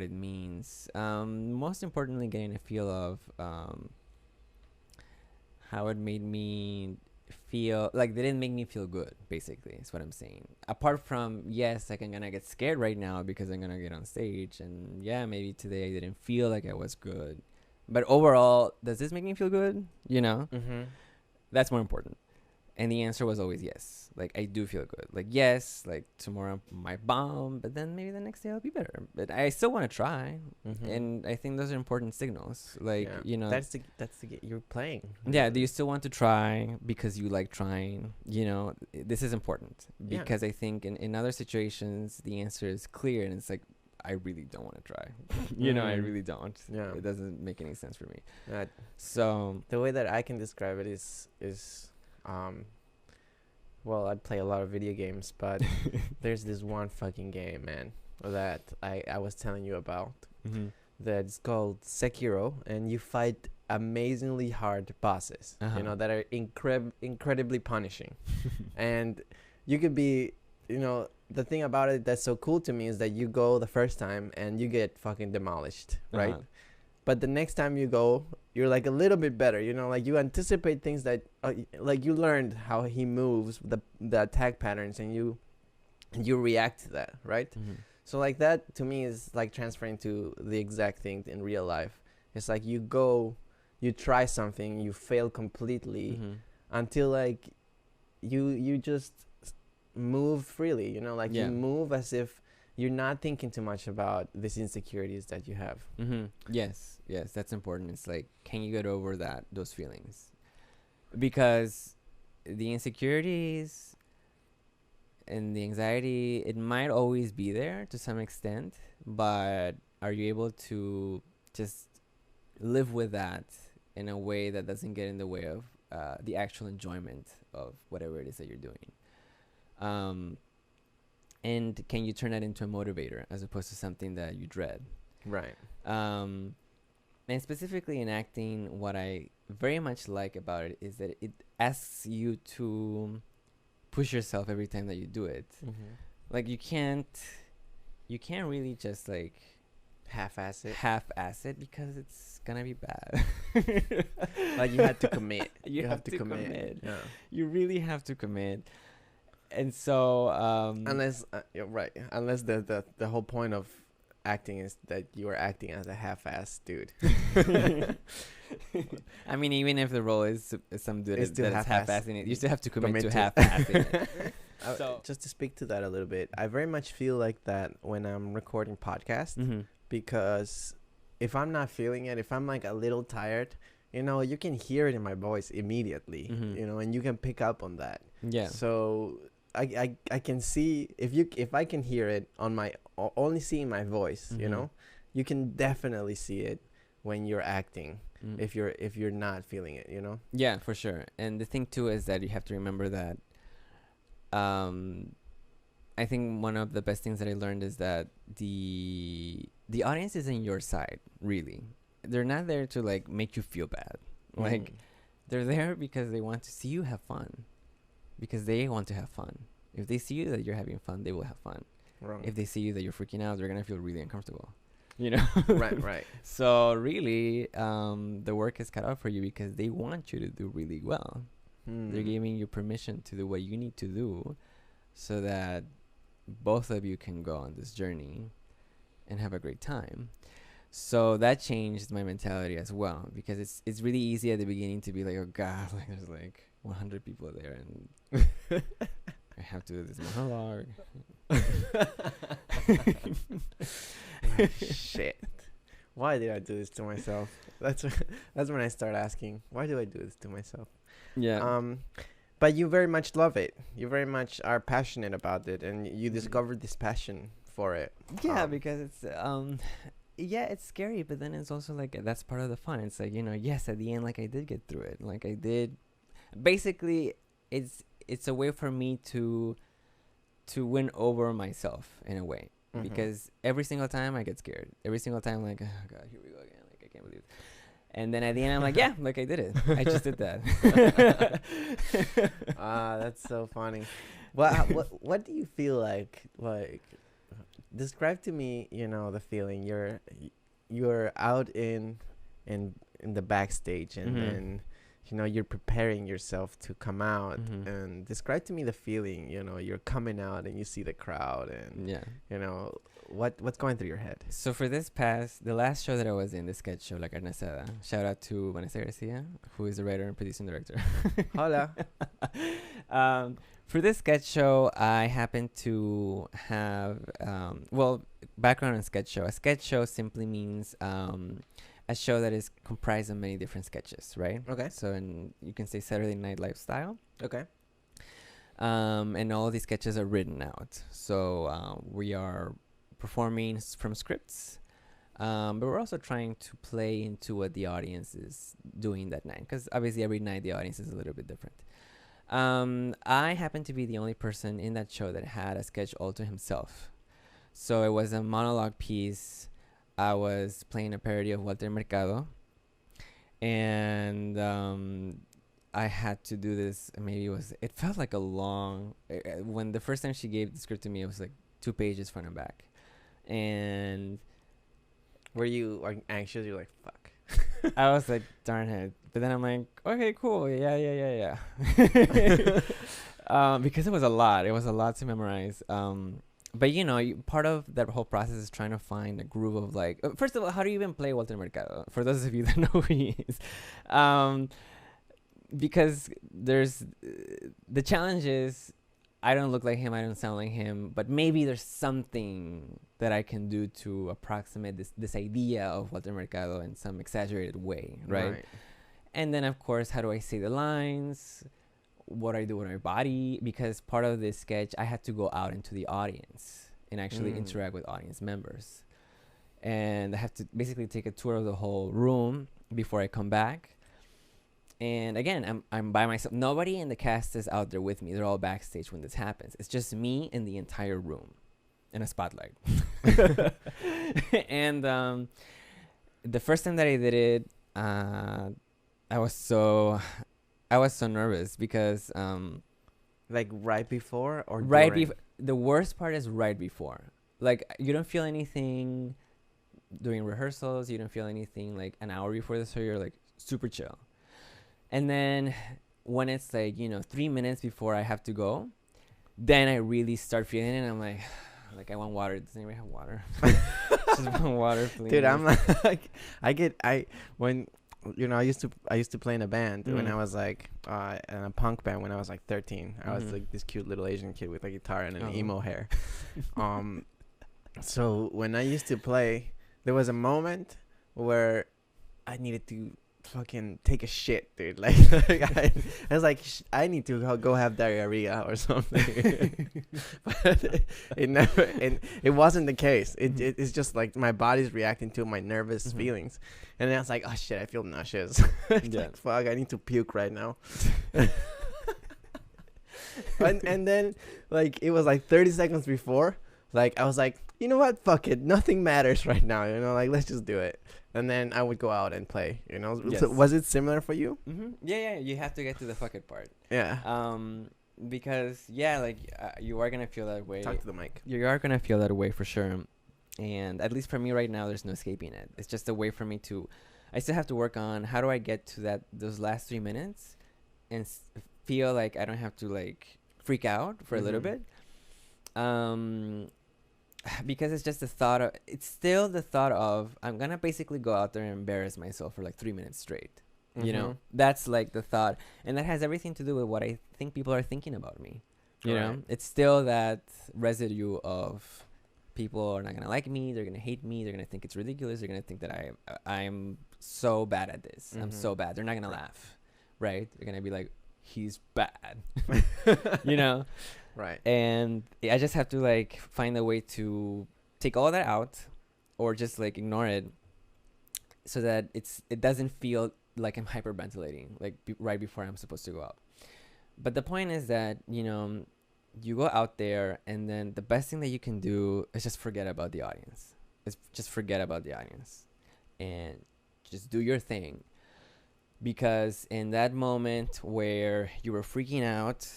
it means. Most importantly, getting a feel of how it made me feel. Like, they didn't make me feel good, basically, is what I'm saying. Apart from, yes, like I'm gonna get scared right now because I'm gonna get on stage, and yeah, maybe today I didn't feel like I was good. But overall, does this make me feel good? You know? That's more important. And the answer was always yes. Like, I do feel good. Like, yes, like tomorrow I might bomb, but then maybe the next day I'll be better. But I still want to try. And I think those are important signals. Like, you know. That's the you're playing. Yeah, do you still want to try because you like trying? You know, this is important. Because I think in other situations, the answer is clear. And it's like, I really don't want to try. You know, I really don't. Yeah. It doesn't make any sense for me. Uh, So the way that I can describe it is well, I play a lot of video games, but there's this one fucking game, man, that I was telling you about. mm-hmm. That's called Sekiro, and you fight amazingly hard bosses, Uh-huh. you know, that are incredibly punishing. And you could be, you know, the thing about it that's so cool to me is that you go the first time and you get fucking demolished, right? Uh-huh. But the next time you go, you're like a little bit better, you know, like you anticipate things that, like you learned how he moves, the attack patterns, and you react to that, right? Mm-hmm. So like that to me is like transferring to the exact thing in real life. It's like you go, you try something, you fail completely Mm-hmm. until like you just move freely, you know, like Yeah. you move as if you're not thinking too much about these insecurities that you have. Mm-hmm. Yes, that's important. It's like, can you get over those feelings? Because the insecurities and the anxiety, it might always be there to some extent, but are you able to just live with that in a way that doesn't get in the way of the actual enjoyment of whatever it is that you're doing? And can you turn that into a motivator as opposed to something that you dread? Right. And specifically in acting, what I very much like about it is that it asks you to push yourself every time that you do it. Mm-hmm. Like you can't really just like Half-ass it. half-ass it because it's gonna be bad. Like you had to commit. You have to commit. Yeah. You really have to commit. And so Unless you're right. Unless the whole point of acting is that you are acting as a half-ass dude. I mean, even if the role is some dude It's still that is half-ass. half-assing it, you still have to commit to it. half-assing it. So- Just to speak to that a little bit, I very much feel like that when I'm recording podcasts, Mm-hmm. because if I'm not feeling it, if I'm like a little tired, you know, you can hear it in my voice immediately, Mhm. you know, and you can pick up on that. Yeah. So I can see if I can hear it on my only seeing my voice, you Mhm. know, you can definitely see it when you're acting. Mm. If you're not feeling it, you know. Yeah, for sure. And the thing too is that you have to remember that I think one of the best things that I learned is that the audience is on your side, really. They're not there to like make you feel bad. Like they're there because they want to see you have fun. Because they want to have fun. If they see you that you're having fun, they will have fun. Wrong. If they see you that you're freaking out, they're gonna feel really uncomfortable. You know? right. So really, the work is cut out for you because they want you to do really well. They're giving you permission to do what you need to do so that both of you can go on this journey and have a great time. So that changed my mentality as well, because it's really easy at the beginning to be like, oh God, like there's like 100 people there and I have to do this monologue. Shit. Why did I do this to myself? That's when I start asking, why do I do this to myself? Yeah. But you very much love it. You very much are passionate about it, and you discovered this passion for it. Yeah, because it's yeah, it's scary, but then it's also like that's part of the fun. It's like, you know, yes, at the end, like I did get through it. Like I did. Basically, it's a way for me to win over myself in a way, because every single time I get scared. Every single time, like, oh God, here we go again. Like I can't believe it. And then at the end, I'm like, yeah, like I did it. I just did that. That's so funny. What do you feel like? Like, describe to me, you know, the feeling. You're out in the backstage, and then, you know, you're preparing yourself to come out. And describe to me the feeling. You know, you're coming out and you see the crowd, and Yeah. you know, what's going through your head? So for the last show that I was in, the sketch show, La Carne Asada, shout out to Vanessa Garcia, who is the writer and producing director. Hola. For this sketch show, I happened to have, background on sketch show. A sketch show simply means a show that is comprised of many different sketches, right? Okay. So you can say Saturday Night Live style. Okay. And all these sketches are written out. So we are performing from scripts. But we're also trying to play into what the audience is doing that night, because obviously every night the audience is a little bit different. I happen to be the only person in that show that had a sketch all to himself. So it was a monologue piece. I was playing a parody of Walter Mercado. And I had to do this. Maybe it felt like a long, when the first time she gave the script to me, it was like 2 pages front and back. And were you like anxious? You're like, fuck. I was like, darn it. But then I'm like, okay, cool. Yeah. Because it was a lot. It was a lot to memorize. But, you know, part of that whole process is trying to find a groove of like, first of all, how do you even play Walter Mercado? For those of you that know who he is. Because there's, the challenge is, I don't look like him, I don't sound like him, but maybe there's something that I can do to approximate this idea of Walter Mercado in some exaggerated way, right? And then, of course, how do I say the lines? What do I do with my body? Because part of this sketch, I had to go out into the audience and actually interact with audience members. And I have to basically take a tour of the whole room before I come back. And again, I'm by myself. Nobody in the cast is out there with me. They're all backstage when this happens. It's just me in the entire room in a spotlight. And the first time that I did it, I was so nervous because like right before or right before. The worst part is right before. Like you don't feel anything during rehearsals. You don't feel anything like an hour before the show. You're like super chill. And then when it's like, you know, 3 minutes before I have to go, then I really start feeling it. And I'm like, I want water. Does anybody have water? Just want water, please. Dude, I'm like, when, you know, I used to play in a band when I was like, in a punk band when I was like 13. I was like this cute little Asian kid with a guitar and an emo hair. So when I used to play, there was a moment where I needed to fucking take a shit, dude. Like I was like, I need to go have diarrhea or something. But it never, and it wasn't the case. It's just like my body's reacting to my nervous feelings, and then I was like, oh shit, I feel nauseous. Like, fuck, I need to puke right now. and then like it was like 30 seconds before, like I was like, you know what, fuck it, nothing matters right now, you know, like let's just do it. And then I would go out and play, you know. Yes. So was it similar for you? Yeah, you have to get to the fuck it part. Yeah. Because yeah, like you are gonna feel that way. Talk to the mic. You are gonna feel that way for sure. And at least for me right now, there's no escaping it. It's just a way for me to, I still have to work on how do I get to those last 3 minutes and feel like I don't have to like freak out for a little bit. Because it's just it's still the thought of I'm gonna basically go out there and embarrass myself for like 3 minutes straight. You know, that's like the thought, and that has everything to do with what I think people are thinking about me. You know, it's still that residue of people are not gonna like me, they're gonna hate me, they're gonna think it's ridiculous, they're gonna think that I'm so bad at this. I'm so bad. They're not gonna laugh, right? They're gonna be like, he's bad. You know. Right. And I just have to like find a way to take all that out or just like ignore it so that it doesn't feel like I'm hyperventilating like right before I'm supposed to go out. But the point is that, you know, you go out there and then the best thing that you can do is just forget about the audience. Just forget about the audience and just do your thing. Because in that moment where you were freaking out,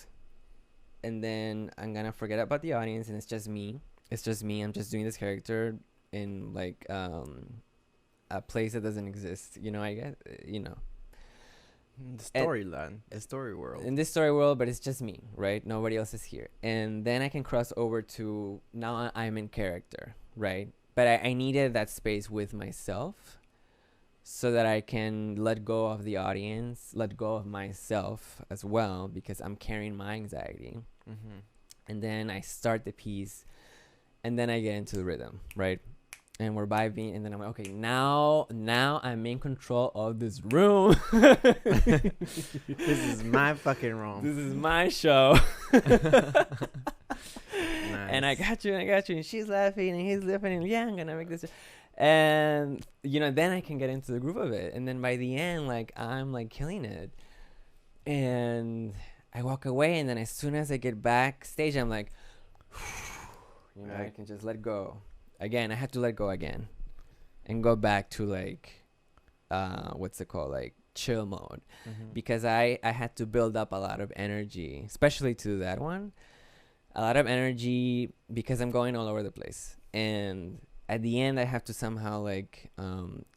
and then I'm gonna forget about the audience and it's just me. I'm just doing this character in like a place that doesn't exist. You know, I guess, you know. The storyline, the story world. In this story world, but it's just me, right? Nobody else is here. And then I can cross over to now I'm in character, right? But I needed that space with myself so that I can let go of the audience, let go of myself as well, because I'm carrying my anxiety. And then I start the piece, and then I get into the rhythm, right? And we're vibing, and then I'm like, okay, now I'm in control of this room. This is my fucking room. This is my show. Nice. And I got you, and she's laughing, and he's laughing, and yeah, I'm gonna make this. And then I can get into the groove of it, and then by the end, like I'm like killing it, and I walk away, and then as soon as I get backstage, I'm like, I can just let go. Again, I have to let go again, and go back to like, what's it called, like chill mode, because I had to build up a lot of energy, especially to that one, a lot of energy because I'm going all over the place, and at the end I have to somehow like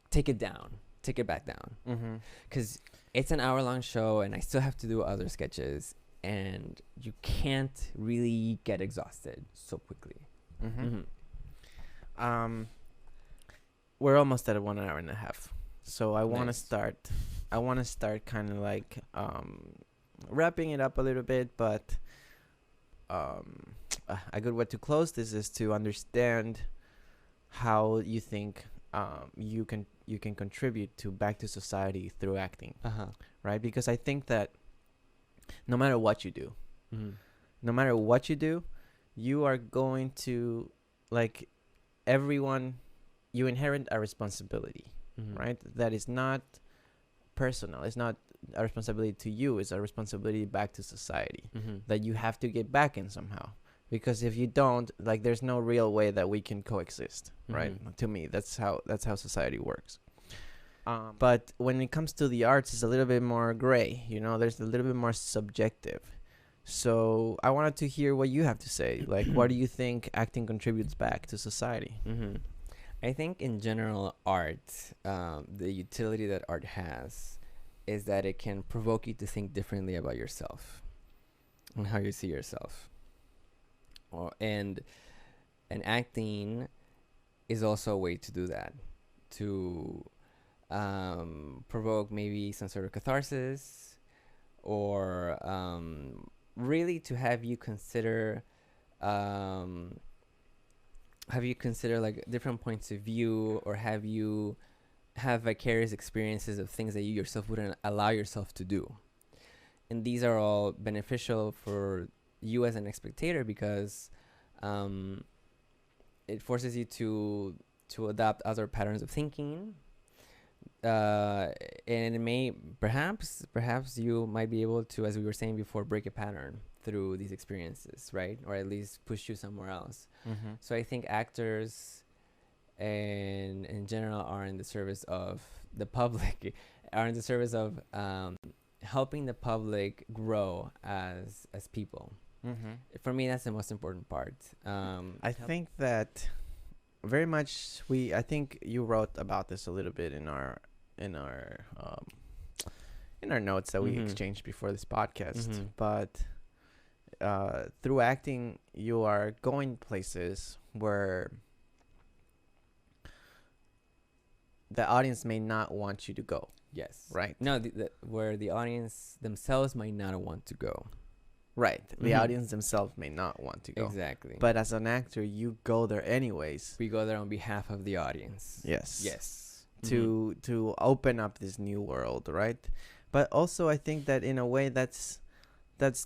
take it back down, because it's an hour-long show, and I still have to do other sketches, and you can't really get exhausted so quickly. We're almost at 1 hour and a half, so I want to start. I want to start kind of like wrapping it up a little bit, but a good way to close this is to understand how you think you can contribute to back to society through acting, right? Because I think that no matter what you do, you are going to, like, everyone, you inherit a responsibility, right? That is not personal. It's not a responsibility to you. It's a responsibility back to society that you have to get back in somehow. Because if you don't, like, there's no real way that we can coexist, right? To me, that's how society works. But when it comes to the arts, it's a little bit more gray. There's a little bit more subjective. So I wanted to hear what you have to say. Like, what do you think acting contributes back to society? I think in general, art, the utility that art has is that it can provoke you to think differently about yourself and how you see yourself. And acting is also a way to do that, to provoke maybe some sort of catharsis, or really to have you consider like different points of view, or have you have vicarious experiences of things that you yourself wouldn't allow yourself to do. And these are all beneficial for you as an spectator, because it forces you to adopt other patterns of thinking, and it may perhaps you might be able to, as we were saying before, break a pattern through these experiences, right? Or at least push you somewhere else. So I think actors and in general are in the service of the public, are in the service of helping the public grow as people. For me, that's the most important part. I think that very much I think you wrote about this a little bit in our notes that we exchanged before this podcast. But through acting, you are going places where the audience may not want you to go. Yes. Right. No, where the audience themselves might not want to go. Right. The audience themselves may not want to go. Exactly. But as an actor, you go there anyways. We go there on behalf of the audience. Yes. To open up this new world, right? But also, I think that in a way that's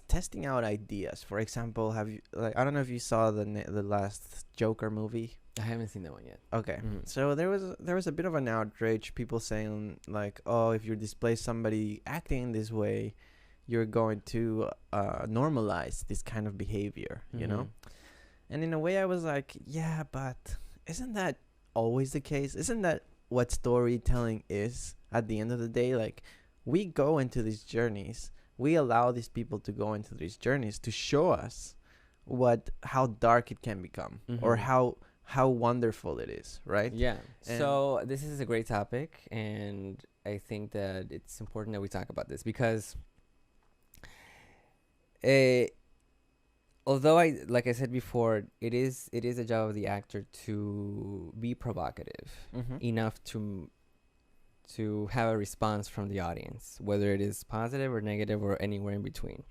testing out ideas. For example, I don't know if you saw the last Joker movie. I haven't seen that one yet. Okay. So there was a bit of an outrage, people saying like, oh, if you display somebody acting this way, you're going to normalize this kind of behavior, And in a way, I was like, yeah, but isn't that always the case? Isn't that what storytelling is at the end of the day? Like, we go into these journeys. We allow these people to go into these journeys to show us how dark it can become, or how wonderful it is, right? Yeah. So this is a great topic, and I think that it's important that we talk about this, because although like I said before, it is a job of the actor to be provocative enough to have a response from the audience, whether it is positive or negative or anywhere in between.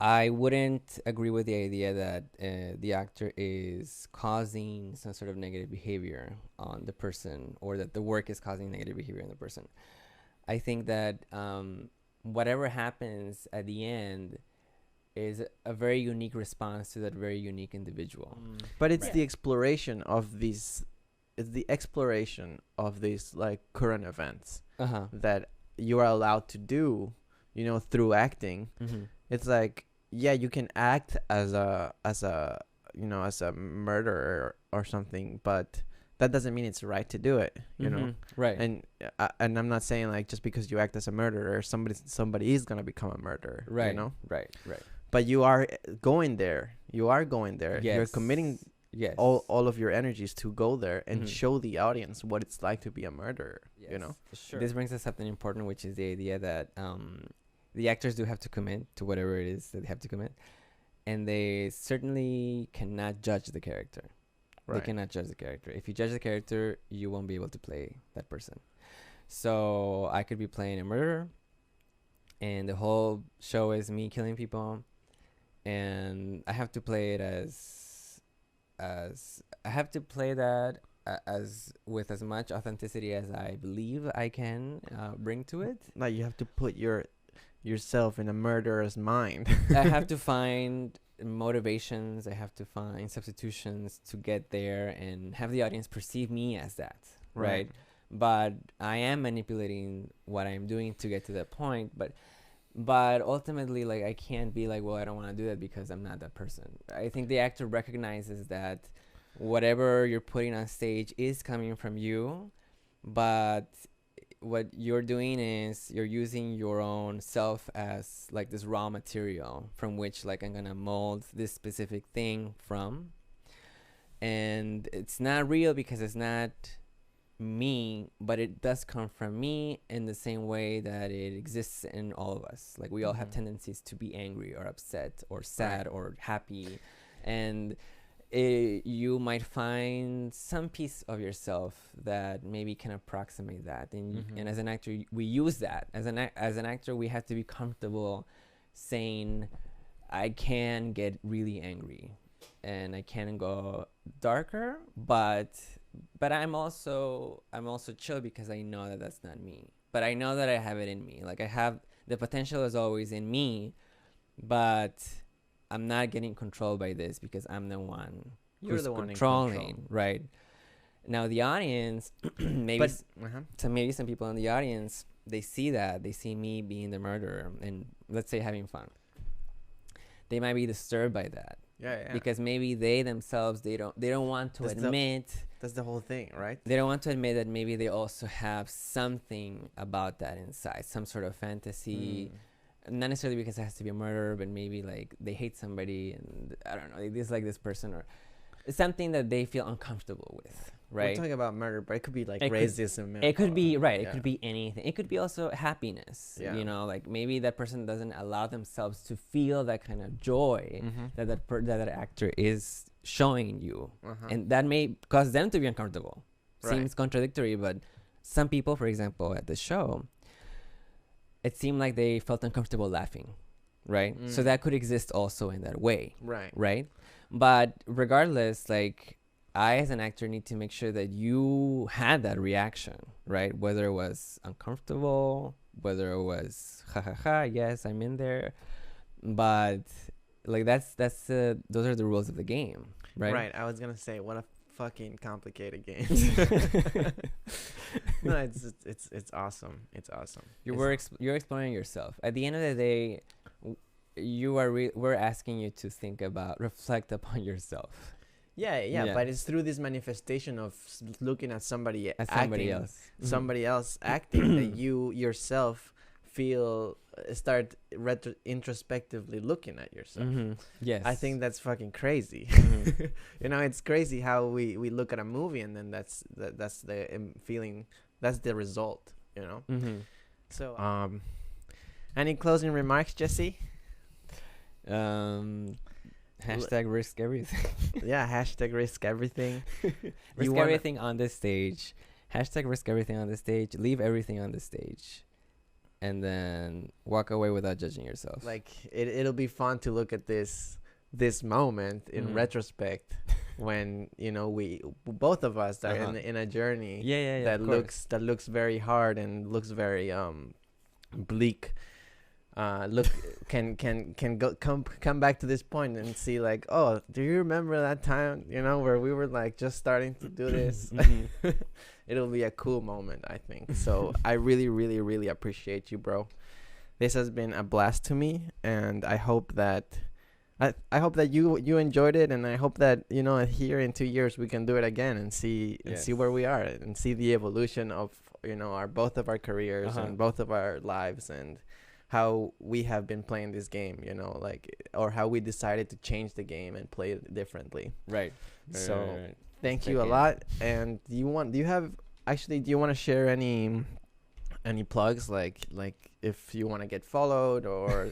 I wouldn't agree with the idea that the actor is causing some sort of negative behavior on the person, or that the work is causing negative behavior on the person. I think that whatever happens at the end is a very unique response to that very unique individual. But it's Right. the exploration of these, it's the exploration of these like current events Uh-huh. that you are allowed to do, you know, through acting. Mm-hmm. It's like, yeah, you can act as a you know, as a murderer or something, but that doesn't mean it's right to do it, you know. Right. And I'm not saying like just because you act as a murderer, somebody is gonna become a murderer, Right. you know. Right. Right. But you are going there. You are going there. You're Yes. committing Yes. all of your energies to go there and Mhm. show the audience what it's like to be a murderer. You know. Sure. This brings us something important, which is the idea that the actors do have to commit to whatever it is that they have to commit, and they certainly cannot judge the character. Right. They cannot judge the character. If you judge the character, you won't be able to play that person. So I could be playing a murderer, and the whole show is me killing people, and I have to play it as I have to play that as with as much authenticity as I believe I can bring to it. Like you have to put yourself in a murderer's mind. I have to find motivations. I have to find substitutions to get there and have the audience perceive me as that, right? But I am manipulating what I'm doing to get to that point. But ultimately, like, I can't be like, well, I don't want to do that because I'm not that person. I think the actor recognizes that whatever you're putting on stage is coming from you, but what you're doing is you're using your own self as like this raw material from which like I'm gonna mold this specific thing from, and it's not real because it's not me, but it does come from me in the same way that it exists in all of us. Like we all have tendencies to be angry or upset or sad or happy, and you might find some piece of yourself that maybe can approximate that, and as an actor we use that. As an actor we have to be comfortable saying I can get really angry and I can go darker, but I'm also chill because I know that that's not me, but I know that I have it in me. Like I have the potential is always in me, but I'm not getting controlled by this because I'm the one You're who's the one controlling, in control. right? Now the audience, maybe some people in the audience, they see that, they see me being the murderer and let's say having fun. They might be disturbed by that. Yeah. Because maybe they themselves they don't want to admit. That's the whole thing, right? They don't want to admit that maybe they also have something about that inside, some sort of fantasy. Not necessarily because it has to be a murder, but maybe like they hate somebody and I don't know, they dislike this person, or it's something that they feel uncomfortable with, right? We're talking about murder, but it could be like It could- racism. It could be right. It Yeah. could be anything. It could be also happiness. Yeah. You know, like maybe that person doesn't allow themselves to feel that kind of joy that actor is showing you, and that may cause them to be uncomfortable. Right. Seems contradictory, but some people, for example, at the show, it seemed like they felt uncomfortable laughing, right? So that could exist also in that way, right? But regardless, like I as an actor need to make sure that you had that reaction, right? Whether it was uncomfortable, whether it was ha ha ha, yes, I'm in there, but like that's those are the rules of the game, right? Right. I was gonna say, what a fucking complicated game. No, it's awesome. It's awesome. You're exploring yourself. At the end of the day, we're asking you to think about, reflect upon yourself. Yeah. But it's through this manifestation of looking at somebody As acting, somebody else acting, that you yourself start introspectively looking at yourself. Yes, I think that's fucking crazy. You know, it's crazy how we look at a movie and then that's the feeling, that's the result, you know. So any closing remarks, Jesse? Hashtag risk everything. Yeah, hashtag risk everything. Risk everything on this stage. Hashtag risk everything on the stage. Leave everything on the stage, and then walk away without judging yourself. Like it'll be fun to look at this moment in retrospect, when you know we both of us are in a journey that looks very hard and looks very bleak, look can go come back to this point and see like, oh, do you remember that time, where we were like just starting to do this? It'll be a cool moment, I think. So I really, really, really appreciate you, bro. This has been a blast to me, and I hope that you enjoyed it, and I hope that here in 2 years we can do it again and see where we are and see the evolution of both of our careers and both of our lives, and how we have been playing this game, or how we decided to change the game and play it differently. Right. So thank you a lot. And do you want to share any plugs, like if you want to get followed or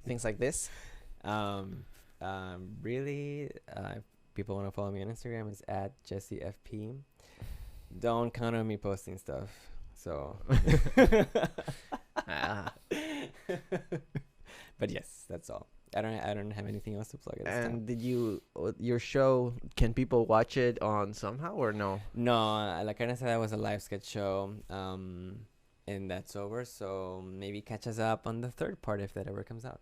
things like this? Really, if people want to follow me on Instagram, it's at JesseFP. Don't count on me posting stuff. So, but yes, that's all. I don't have anything else to plug at this time. And did your show? Can people watch it on somehow or no? No, like I said, that was a live sketch show. And that's over. So maybe catch us up on the third part if that ever comes out.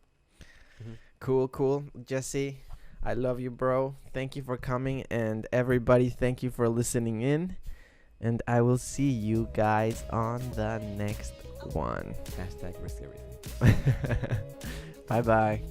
Cool. Jesse, I love you, bro. Thank you for coming, and everybody, thank you for listening in, and I will see you guys on the next one. #risk everything. Bye.